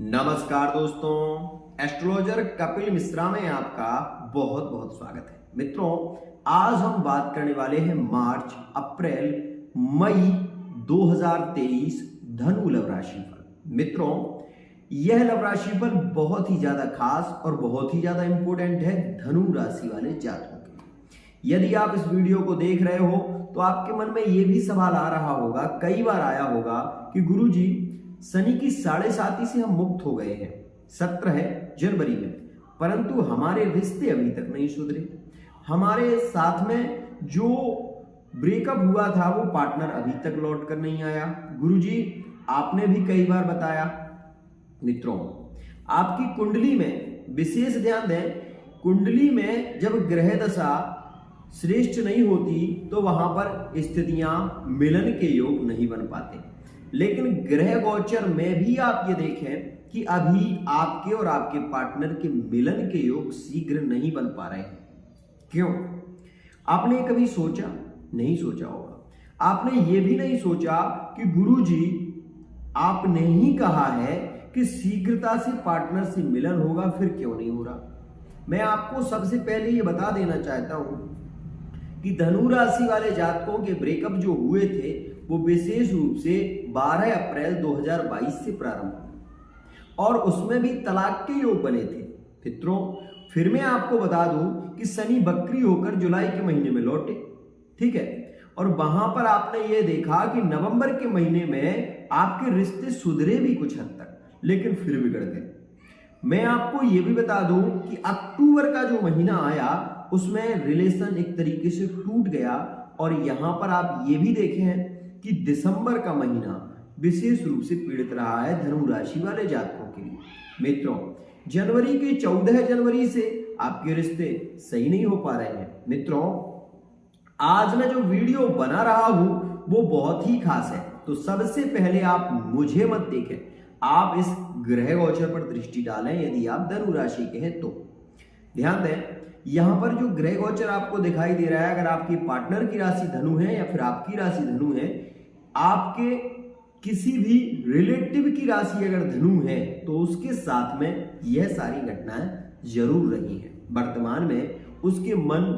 नमस्कार दोस्तों, एस्ट्रोलॉजर कपिल मिश्रा में आपका बहुत बहुत स्वागत है। मित्रों, आज हम बात करने वाले हैं मार्च, अप्रैल, मई 2023 धनु लव राशिफल। मित्रों, यह लव राशिफल बहुत ही ज्यादा खास और बहुत ही ज्यादा इंपॉर्टेंट है धनु राशि वाले जातकों के लिए। यदि आप इस वीडियो को देख रहे हो तो आपके मन में यह भी सवाल आ रहा होगा, कई बार आया होगा कि गुरुजी शनि की 7.5 से हम मुक्त हो गए हैं, 17 जनवरी में, परंतु हमारे रिश्ते अभी तक नहीं सुधरे। हमारे साथ में जो ब्रेकअप हुआ था वो पार्टनर अभी तक लौट कर नहीं आया। गुरुजी, आपने भी कई बार बताया। मित्रों, आपकी कुंडली में विशेष ध्यान दें, कुंडली में जब ग्रह दशा श्रेष्ठ नहीं होती तो वहां पर स्थितियां मिलन के योग नहीं बन पाते। लेकिन ग्रह गोचर में भी आप ये देखें कि अभी आपके और आपके पार्टनर के मिलन के योग शीघ्र नहीं बन पा रहे हैं। क्यों? आपने कभी सोचा? नहीं सोचा होगा। आपने ये भी नहीं सोचा कि गुरुजी, आपने ही कहा है कि शीघ्रता से पार्टनर से मिलन होगा, फिर क्यों नहीं हो रहा? मैं आपको सबसे पहले ये बता देना चाहता हूं कि धनु राशि वाले जातकों के ब्रेकअप जो हुए थे वो विशेष रूप से 12 अप्रैल 2022 से प्रारंभ हुए और उसमें भी तलाक के योग बने थे। मित्रों, फिर मैं आपको बता दूं कि शनि बकरी होकर जुलाई के महीने में लौटे, ठीक है, और वहां पर आपने ये देखा कि नवंबर के महीने में आपके रिश्ते सुधरे भी कुछ हद तक, लेकिन फिर बिगड़ गए। मैं आपको ये भी बता दूं कि अक्टूबर का जो महीना आया उसमें रिलेशन एक तरीके से टूट गया और यहां पर आप ये भी देखें कि दिसंबर का महीना विशेष रूप से पीड़ित रहा है धनु राशि वाले जातकों के लिए। मित्रों, जनवरी के 14 जनवरी से आपके रिश्ते सही नहीं हो पा रहे हैं। मित्रों, आज मैं जो वीडियो बना रहा हूं वो बहुत ही खास है, तो सबसे पहले आप मुझे मत देखें, आप इस ग्रह गोचर पर दृष्टि डालें यदि आप धनु राशि के हैं तो। ध्यान दें, यहां पर जो ग्रह गोचर आपको दिखाई दे रहा है, अगर आपकी पार्टनर की राशि धनु है या फिर आपकी राशि धनु है, आपके किसी भी रिलेटिव की राशि अगर धनु है तो उसके साथ में यह सारी घटनाएं जरूर रही हैं। वर्तमान में उसके मन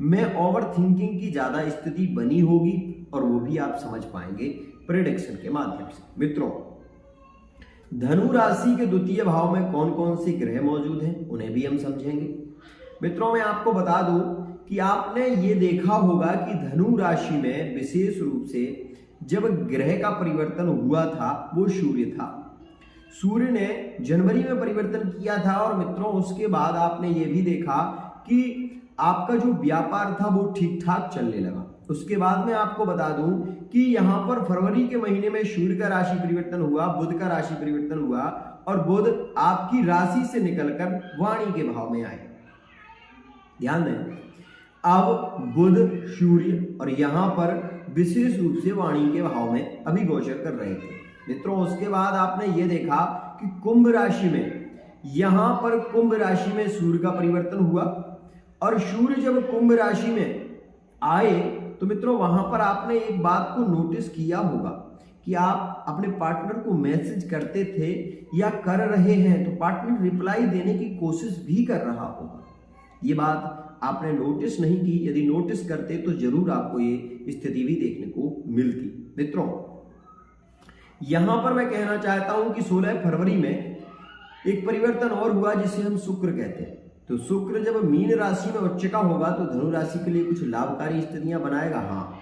में ओवर थिंकिंग की ज्यादा स्थिति बनी होगी और वो भी आप समझ पाएंगे प्रेडिक्शन के माध्यम से। मित्रों, धनु राशि के द्वितीय भाव में कौन कौन से ग्रह मौजूद हैं उन्हें भी हम समझेंगे। मित्रों, मैं आपको बता दूं कि आपने ये देखा होगा कि धनु राशि में विशेष रूप से जब ग्रह का परिवर्तन हुआ था वो सूर्य था। सूर्य ने जनवरी में परिवर्तन किया था और मित्रों उसके बाद आपने ये भी देखा कि आपका जो व्यापार था वो ठीक ठाक चलने लगा। उसके बाद में आपको बता दूं कि यहां पर फरवरी के महीने में सूर्य का राशि परिवर्तन हुआ, बुध का राशि परिवर्तन हुआ और बुध आपकी राशि से निकलकर वाणी के भाव में आए। ध्यान दें, अब बुध, सूर्य और यहां पर विशेष रूप से वाणी के भाव में अभी गोचर कर रहे थे। मित्रों, उसके बाद आपने ये देखा कि कुंभ राशि में, यहां पर कुंभ राशि में सूर्य का परिवर्तन हुआ और सूर्य जब कुंभ राशि में आए तो मित्रों वहां पर आपने एक बात को नोटिस किया होगा कि आप अपने पार्टनर को मैसेज करते थे या कर रहे हैं तो पार्टनर रिप्लाई देने की कोशिश भी कर रहा होगा। ये बात आपने नोटिस नहीं की, यदि नोटिस करते तो जरूर आपको ये स्थिति भी देखने को मिलती। मित्रों, यहां पर मैं कहना चाहता हूं कि 16 फरवरी में एक परिवर्तन और हुआ जिसे हम शुक्र कहते हैं। तो शुक्र जब मीन राशि में उच्च का होगा तो धनु राशि के लिए कुछ लाभकारी स्थितियां बनाएगा। हाँ,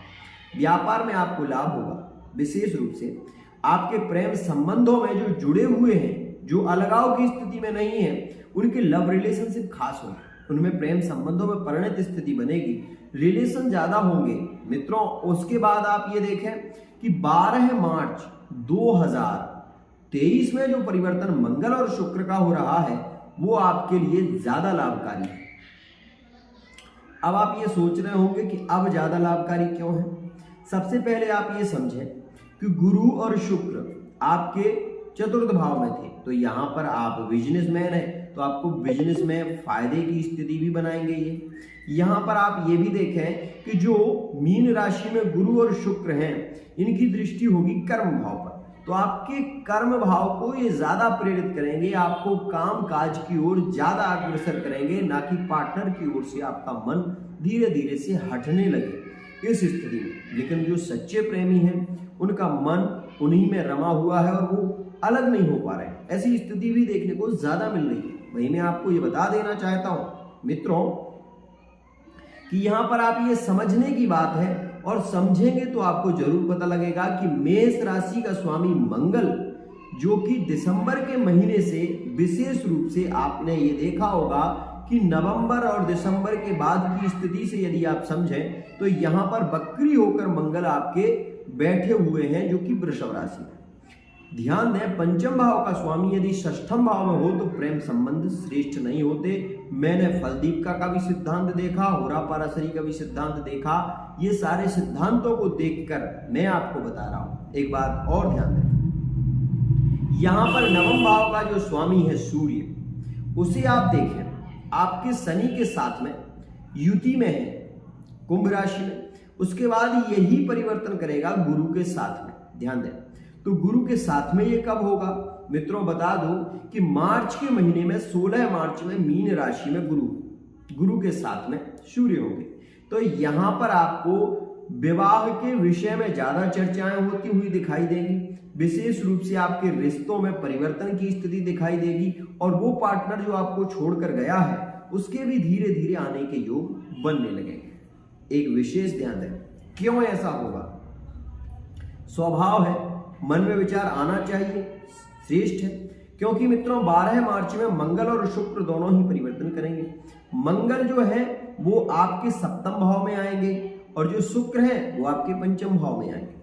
व्यापार में आपको लाभ होगा, विशेष रूप से आपके प्रेम संबंधों में जो जुड़े हुए हैं, जो अलगाव की स्थिति में नहीं है, उनके लव रिलेशनशिप खास होंगे, उनमें प्रेम संबंधों में परिणत स्थिति बनेगी, रिलेशन ज्यादा होंगे। मित्रों, उसके बाद आप ये देखें कि 12 मार्च 2023 में जो परिवर्तन मंगल और शुक्र का हो रहा है वो आपके लिए ज्यादा लाभकारी है। अब आप ये सोच रहे होंगे कि अब ज्यादा लाभकारी क्यों है? सबसे पहले आप ये समझें कि गुरु और शुक्र आपके चतुर्थ भाव में थे, तो यहां पर आप बिजनेसमैन है तो आपको बिजनेस में फायदे की स्थिति भी बनाएंगे ये। यहां पर आप ये भी देखें कि जो मीन राशि में गुरु और शुक्र हैं इनकी दृष्टि होगी कर्म भाव पर, तो आपके कर्म भाव को ये ज्यादा प्रेरित करेंगे, आपको काम काज की ओर ज्यादा अग्रसर करेंगे, ना कि पार्टनर की ओर से आपका मन धीरे धीरे से हटने लगे इस स्थिति में। लेकिन जो सच्चे प्रेमी हैं उनका मन उन्हीं में रमा हुआ है और वो अलग नहीं हो पा रहे हैं, ऐसी स्थिति भी देखने को ज्यादा मिल रही है। वही मैं आपको ये बता देना चाहता हूं मित्रों कि यहां पर आप ये समझने की बात है, और समझेंगे तो आपको जरूर पता लगेगा कि मेष राशि का स्वामी मंगल, जो कि दिसंबर के महीने से विशेष रूप से आपने ये देखा होगा कि नवंबर और दिसंबर के बाद की स्थिति से यदि आप समझें तो यहां पर वक्री होकर मंगल आपके बैठे हुए हैं, जो कि वृषभ राशि में। ध्यान दें, पंचम भाव का स्वामी यदि षष्ठम भाव में हो तो प्रेम संबंध श्रेष्ठ नहीं होते। मैंने फलदीपिका का भी सिद्धांत देखा, होरा पाराशरी का भी सिद्धांत देखा। ये सारे सिद्धांतों को देखकर मैं आपको बता रहा हूं। एक बात और ध्यान दें, यहां पर नवम भाव का जो स्वामी है सूर्य, उसे आप देखें आपके शनि के साथ में युति में है कुंभ राशि में। उसके बाद यही परिवर्तन करेगा गुरु के साथ में। ध्यान दें, तो गुरु के साथ में ये कब होगा मित्रों, बता दो कि मार्च के महीने में 16 मार्च में मीन राशि में गुरु के साथ में सूर्य होंगे। तो यहां पर आपको विवाह के विषय में ज्यादा चर्चाएं होती हुई दिखाई देंगी, विशेष रूप से आपके रिश्तों में परिवर्तन की स्थिति दिखाई देगी, और वो पार्टनर जो आपको छोड़कर गया है उसके भी धीरे धीरे आने के योग बनने लगेंगे। एक विशेष ध्यान दें, क्यों ऐसा होगा? स्वभाव है, मन में विचार आना चाहिए, श्रेष्ठ है, क्योंकि मित्रों 12 मार्च में मंगल और शुक्र दोनों ही परिवर्तन करेंगे। मंगल जो है वो आपके सप्तम भाव में आएंगे, और जो शुक्र है वो आपके पंचम भाव में आएंगे।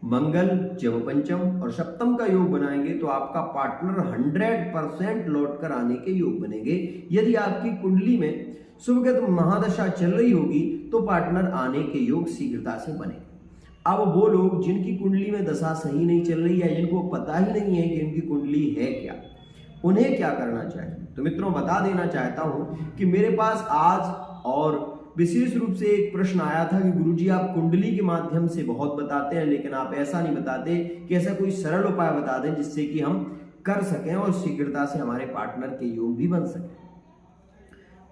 मंगल जब पंचम और सप्तम का योग बनाएंगे तो आपका पार्टनर 100% लौट कर आने के योग बनेंगे। यदि आपकी कुंडली में शुभग्रह महादशा चल रही होगी तो पार्टनर आने के योग शीघ्रता से बनेंगे। अब वो लोग जिनकी कुंडली में दशा सही नहीं चल रही है, जिनको पता ही नहीं है कि इनकी कुंडली है क्या, उन्हें क्या करना चाहिए? तो मित्रों बता देना चाहता हूं कि मेरे पास आज और विशेष रूप से एक प्रश्न आया था कि गुरुजी आप कुंडली के माध्यम से बहुत बताते हैं, लेकिन आप ऐसा नहीं बताते कि ऐसा कोई सरल उपाय बता दें जिससे कि हम कर सकें और शीघ्रता से हमारे पार्टनर के योग भी बन सके।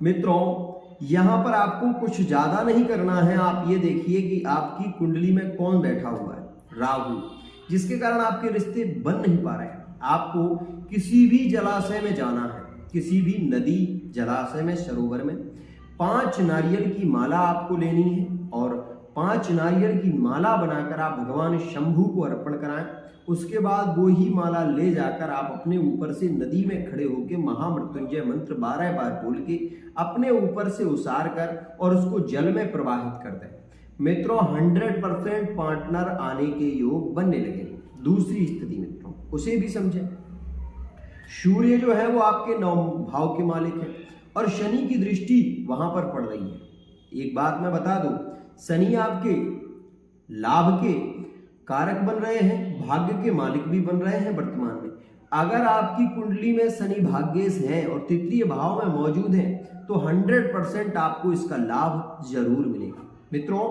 मित्रों यहां पर आपको कुछ ज्यादा नहीं करना है। आप ये देखिए कि आपकी कुंडली में कौन बैठा हुआ है, राहु, जिसके कारण आपके रिश्ते बन नहीं पा रहे हैं। आपको किसी भी जलाशय में जाना है, किसी भी नदी, जलाशय में, सरोवर में 5 नारियल की माला आपको लेनी है, और 5 नारियल की माला बनाकर आप भगवान शंभू को अर्पण कराएं। उसके बाद वो ही माला ले जाकर आप अपने ऊपर से नदी में खड़े होकर महामृत्युंजय मंत्र 12 बार बोल के अपने ऊपर से उसार कर और उसको जल में प्रवाहित कर दें। मित्रों 100% पार्टनर आने के योग बनने लगेंगे। दूसरी स्थिति मित्रों उसे भी समझें, सूर्य जो है वो आपके 9 भाव के मालिक है और शनि की दृष्टि वहां पर पड़ रही है। एक बात मैं बता दूं, शनि आपके लाभ के कारक बन रहे हैं, भाग्य के मालिक भी बन रहे हैं वर्तमान में। अगर आपकी कुंडली में शनि भाग्येश हैं और तृतीय भाव में मौजूद हैं तो 100% आपको इसका लाभ जरूर मिलेगा। मित्रों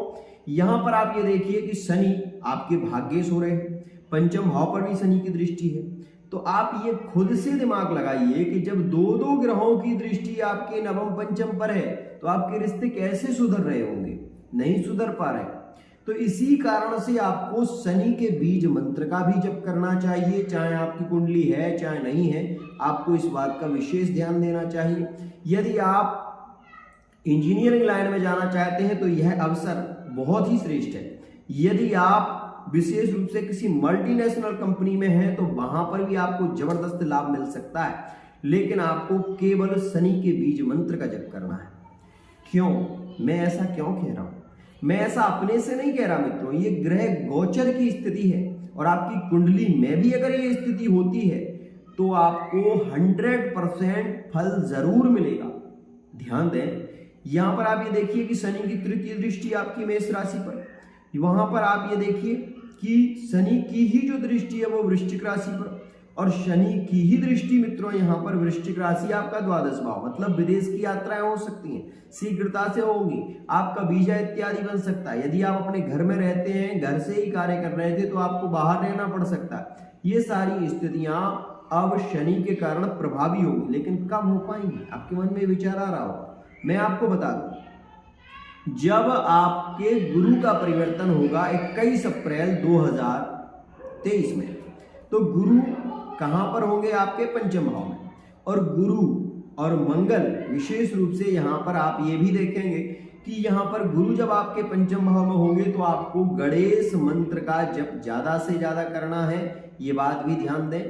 यहां पर आप ये देखिए कि शनि आपके भाग्येश हो रहे हैं, पंचम भाव पर भी शनि की दृष्टि है। तो आप ये खुद से दिमाग लगाइए कि जब 2 ग्रहों की दृष्टि आपके नवम पंचम पर है तो आपके रिश्ते कैसे सुधर रहे होंगे, नहीं सुधर पा रहे। तो इसी कारण से आपको शनि के बीज मंत्र का भी जप करना चाहिए, चाहे आपकी कुंडली है चाहे नहीं है, आपको इस बात का विशेष ध्यान देना चाहिए। यदि आप इंजीनियरिंग लाइन में जाना चाहते हैं तो यह अवसर बहुत ही श्रेष्ठ है। यदि आप विशेष रूप से किसी मल्टीनेशनल कंपनी में हैं तो वहां पर भी आपको जबरदस्त लाभ मिल सकता है, लेकिन आपको केवल शनि के बीज मंत्र का जप करना है। क्यों, मैं ऐसा क्यों कह रहा हूं? मैं ऐसा अपने से नहीं कह रहा मित्रों, ये ग्रह गोचर की स्थिति है और आपकी कुंडली में भी अगर ये स्थिति होती है तो आपको 100% फल जरूर मिलेगा। ध्यान दें, यहां पर आप ये देखिए कि शनि की तृतीय दृष्टि आपकी मेष राशि पर, वहां पर आप ये देखिए कि शनि की ही जो दृष्टि है वो वृश्चिक राशि पर, और शनि की ही दृष्टि मित्रों यहाँ पर वृश्चिक राशि आपका 12वां भाव, मतलब विदेश की यात्राएं हो सकती हैं, शीघ्रता से होंगी, आपका वीजा इत्यादि बन सकता है। यदि आप अपने घर में रहते हैं, घर से ही कार्य कर रहे थे तो आपको बाहर रहना पड़ सकता है, ये सारी स्थितियां अब शनि के कारण प्रभावी होगी, लेकिन कब हो पाएंगी? आपके मन में विचार आ रहा होगा। मैं आपको बता दूं, जब आपके गुरु का परिवर्तन होगा 21 अप्रैल 2023 में, तो गुरु कहां पर होंगे? आपके पंचम भाव में। और गुरु और मंगल विशेष रूप से यहां पर आप ये भी देखेंगे कि यहां पर गुरु जब आपके पंचम भाव में होंगे तो आपको गणेश मंत्र का जप ज्यादा से ज्यादा करना है। ये बात भी ध्यान दें,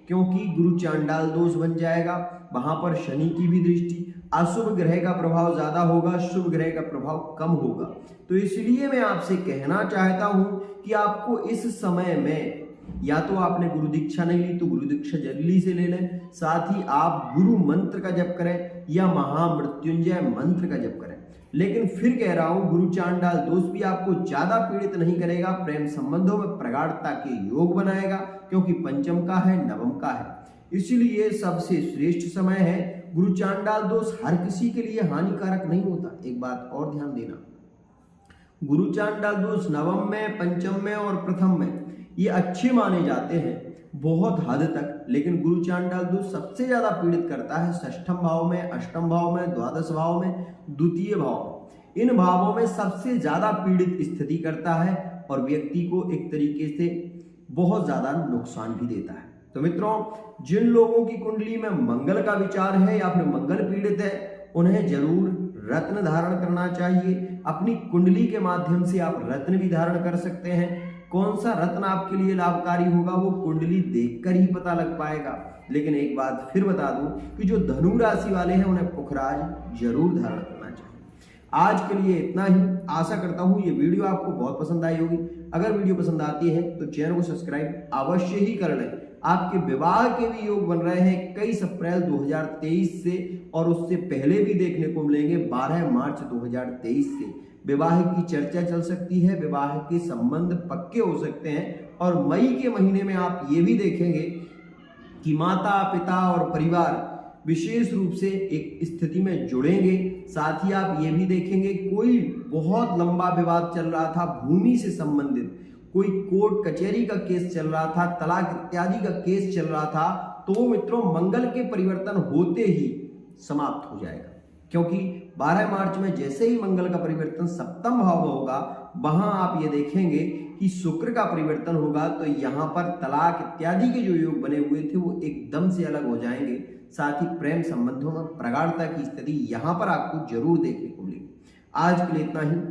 क्योंकि गुरु चांडाल दोष बन जाएगा, वहां पर शनि की भी दृष्टि, अशुभ ग्रह का प्रभाव ज्यादा होगा, शुभ ग्रह का प्रभाव कम होगा। तो इसलिए मैं आपसे कहना चाहता हूं कि आपको इस समय में या तो आपने गुरु दीक्षा नहीं ली तो गुरु दीक्षा जल्दी से ले लें, साथ ही आप गुरु मंत्र का जप करें या महामृत्युंजय मंत्र का जप करें। लेकिन फिर कह रहा हूं, गुरु चांडाल दोष भी आपको ज्यादा पीड़ित नहीं करेगा, प्रेम संबंधों में प्रगाढ़ता के योग बनाएगा, क्योंकि पंचम का है, नवम का है। इसलिए सबसे श्रेष्ठ समय है। गुरु चांडाल दोष हर किसी के लिए हानिकारक नहीं होता। एक बात और ध्यान देना, गुरु चांडाल दोष नवम में, पंचम में और प्रथम में ये अच्छे माने जाते हैं बहुत हद तक, लेकिन गुरु चांडाल दोष सबसे ज्यादा पीड़ित करता है षष्ठम भाव में, अष्टम भाव में, द्वादश भाव में, द्वितीय भाव में। इन भावों में सबसे ज्यादा पीड़ित स्थिति करता है और व्यक्ति को एक तरीके से बहुत ज्यादा नुकसान भी देता है। तो मित्रों, जिन लोगों की कुंडली में मंगल का विचार है या फिर मंगल पीड़ित है, उन्हें जरूर रत्न धारण करना चाहिए। अपनी कुंडली के माध्यम से आप रत्न भी धारण कर सकते हैं। कौन सा रत्न आपके लिए लाभकारी होगा वो कुंडली देखकर ही पता लग पाएगा। लेकिन एक बात फिर बता दूं कि जो धनु राशि वाले हैं उन्हें पुखराज जरूर धारण करना चाहिए। आज के लिए इतना ही। आशा करता हूं ये वीडियो आपको बहुत पसंद आई होगी। अगर वीडियो पसंद आती है तो चैनल को सब्सक्राइब अवश्य ही कर लें। आपके विवाह के भी योग बन रहे हैं 21 अप्रैल 2023 से, और उससे पहले भी देखने को मिलेंगे 12 मार्च 2023 से। विवाह की चर्चा चल सकती है, विवाह के संबंध पक्के हो सकते हैं। और मई के महीने में आप ये भी देखेंगे कि माता पिता और परिवार विशेष रूप से एक स्थिति में जुड़ेंगे। साथ ही आप ये भी देखेंगे कोई बहुत लंबा विवाद चल रहा था भूमि से संबंधित, कोई कोर्ट कचहरी का केस चल रहा था, तलाक इत्यादि का केस चल रहा था, तो मित्रों मंगल के परिवर्तन होते ही समाप्त हो जाएगा। क्योंकि 12 मार्च में जैसे ही मंगल का परिवर्तन सप्तम भाव में होगा, वहां आप ये देखेंगे कि शुक्र का परिवर्तन होगा, तो यहाँ पर तलाक इत्यादि के जो योग बने हुए थे वो एकदम से अलग हो जाएंगे। साथ ही प्रेम संबंधों में प्रगाढ़ता की स्थिति यहाँ पर आपको जरूर देखने को मिलेगी। आज के लिए इतना ही।